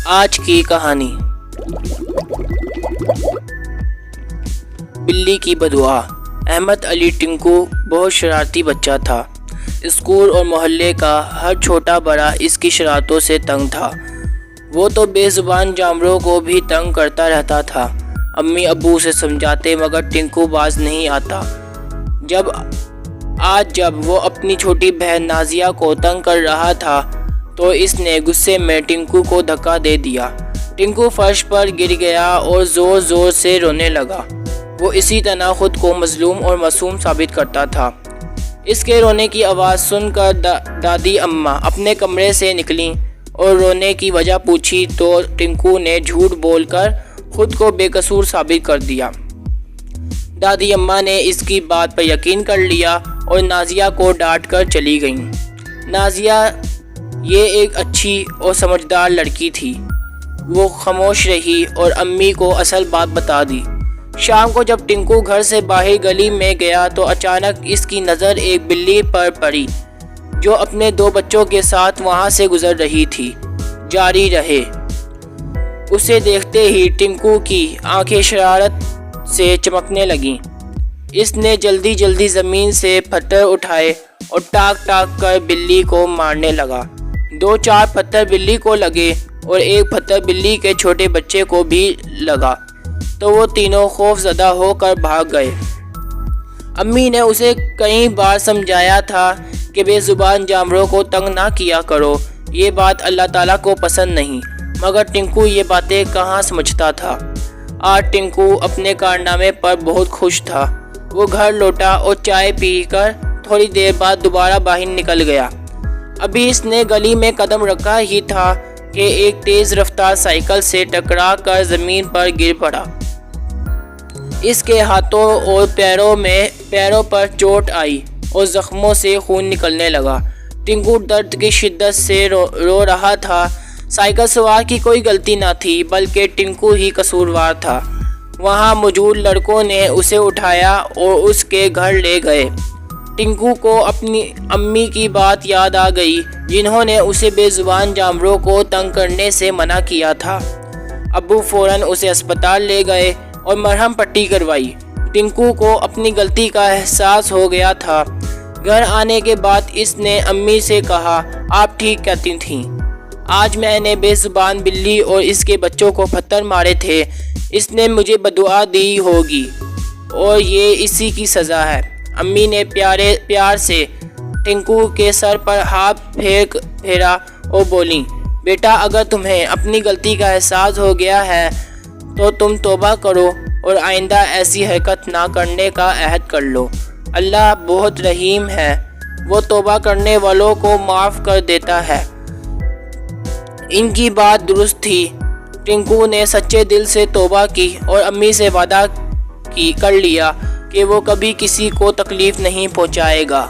آج کی کہانی بلی کی بددعا۔ احمد علی ٹنکو بہت شرارتی بچہ تھا۔ اسکول اور محلے کا ہر چھوٹا بڑا اس کی شرارتوں سے تنگ تھا۔ وہ تو بے زبان جانوروں کو بھی تنگ کرتا رہتا تھا۔ امی ابو سے سمجھاتے مگر ٹنکو باز نہیں آتا۔ جب وہ اپنی چھوٹی بہن نازیہ کو تنگ کر رہا تھا تو اس نے غصے میں ٹنکو کو دھکا دے دیا۔ ٹنکو فرش پر گر گیا اور زور زور سے رونے لگا۔ وہ اسی طرح خود کو مظلوم اور معصوم ثابت کرتا تھا۔ اس کے رونے کی آواز سن کر دادی اماں اپنے کمرے سے نکلیں اور رونے کی وجہ پوچھی تو ٹنکو نے جھوٹ بول کر خود کو بے قصور ثابت کر دیا۔ دادی اماں نے اس کی بات پر یقین کر لیا اور نازیہ کو ڈانٹ کر چلی گئیں۔ نازیہ یہ ایک اچھی اور سمجھدار لڑکی تھی۔ وہ خاموش رہی اور امی کو اصل بات بتا دی۔ شام کو جب ٹنکو گھر سے باہر گلی میں گیا تو اچانک اس کی نظر ایک بلی پر پڑی جو اپنے 2 بچوں کے ساتھ وہاں سے گزر رہی تھی۔ جاری رہے۔ اسے دیکھتے ہی ٹنکو کی آنکھیں شرارت سے چمکنے لگیں۔ اس نے جلدی جلدی زمین سے پتھر اٹھائے اور ٹاک ٹاک کر بلی کو مارنے لگا۔ 2-4 پتھر بلی کو لگے اور ایک پتھر بلی کے چھوٹے بچے کو بھی لگا تو وہ تینوں خوف زدہ ہو کر بھاگ گئے۔ امی نے اسے کئی بار سمجھایا تھا کہ بے زبان جانوروں کو تنگ نہ کیا کرو، یہ بات اللہ تعالیٰ کو پسند نہیں، مگر ٹنکو یہ باتیں کہاں سمجھتا تھا۔ آج ٹنکو اپنے کارنامے پر بہت خوش تھا۔ وہ گھر لوٹا اور چائے پی کر تھوڑی دیر بعد دوبارہ باہر نکل گیا۔ ابھی اس نے گلی میں قدم رکھا ہی تھا کہ ایک تیز رفتار سائیکل سے ٹکرا کر زمین پر گر پڑا۔ اس کے ہاتھوں اور پیروں پر چوٹ آئی اور زخموں سے خون نکلنے لگا۔ ٹنکو درد کی شدت سے رو رہا تھا۔ سائیکل سوار کی کوئی غلطی نہ تھی بلکہ ٹنکو ہی قصوروار تھا۔ وہاں موجود لڑکوں نے اسے اٹھایا اور اس کے گھر لے گئے۔ ٹنکو کو اپنی امی کی بات یاد آ گئی جنہوں نے اسے بے زبان جانوروں کو تنگ کرنے سے منع کیا تھا۔ ابو فوراً اسے اسپتال لے گئے اور مرہم پٹی کروائی۔ ٹنکو کو اپنی غلطی کا احساس ہو گیا تھا۔ گھر آنے کے بعد اس نے امی سے کہا، آپ ٹھیک کہتی تھیں، آج میں نے بے زبان بلی اور اس کے بچوں کو پتھر مارے تھے۔ اس نے مجھے بددعا دی ہوگی اور یہ اسی کی سزا ہے۔ امی نے پیار سے ٹنکو کے سر پر ہاتھ پھیرا اور بولیں، بیٹا اگر تمہیں اپنی غلطی کا احساس ہو گیا ہے تو تم توبہ کرو اور آئندہ ایسی حرکت نہ کرنے کا عہد کر لو۔ اللہ بہت رحیم ہے، وہ توبہ کرنے والوں کو معاف کر دیتا ہے۔ ان کی بات درست تھی۔ ٹنکو نے سچے دل سے توبہ کی اور امی سے وعدہ کر لیا کہ وہ کبھی کسی کو تکلیف نہیں پہنچائے گا۔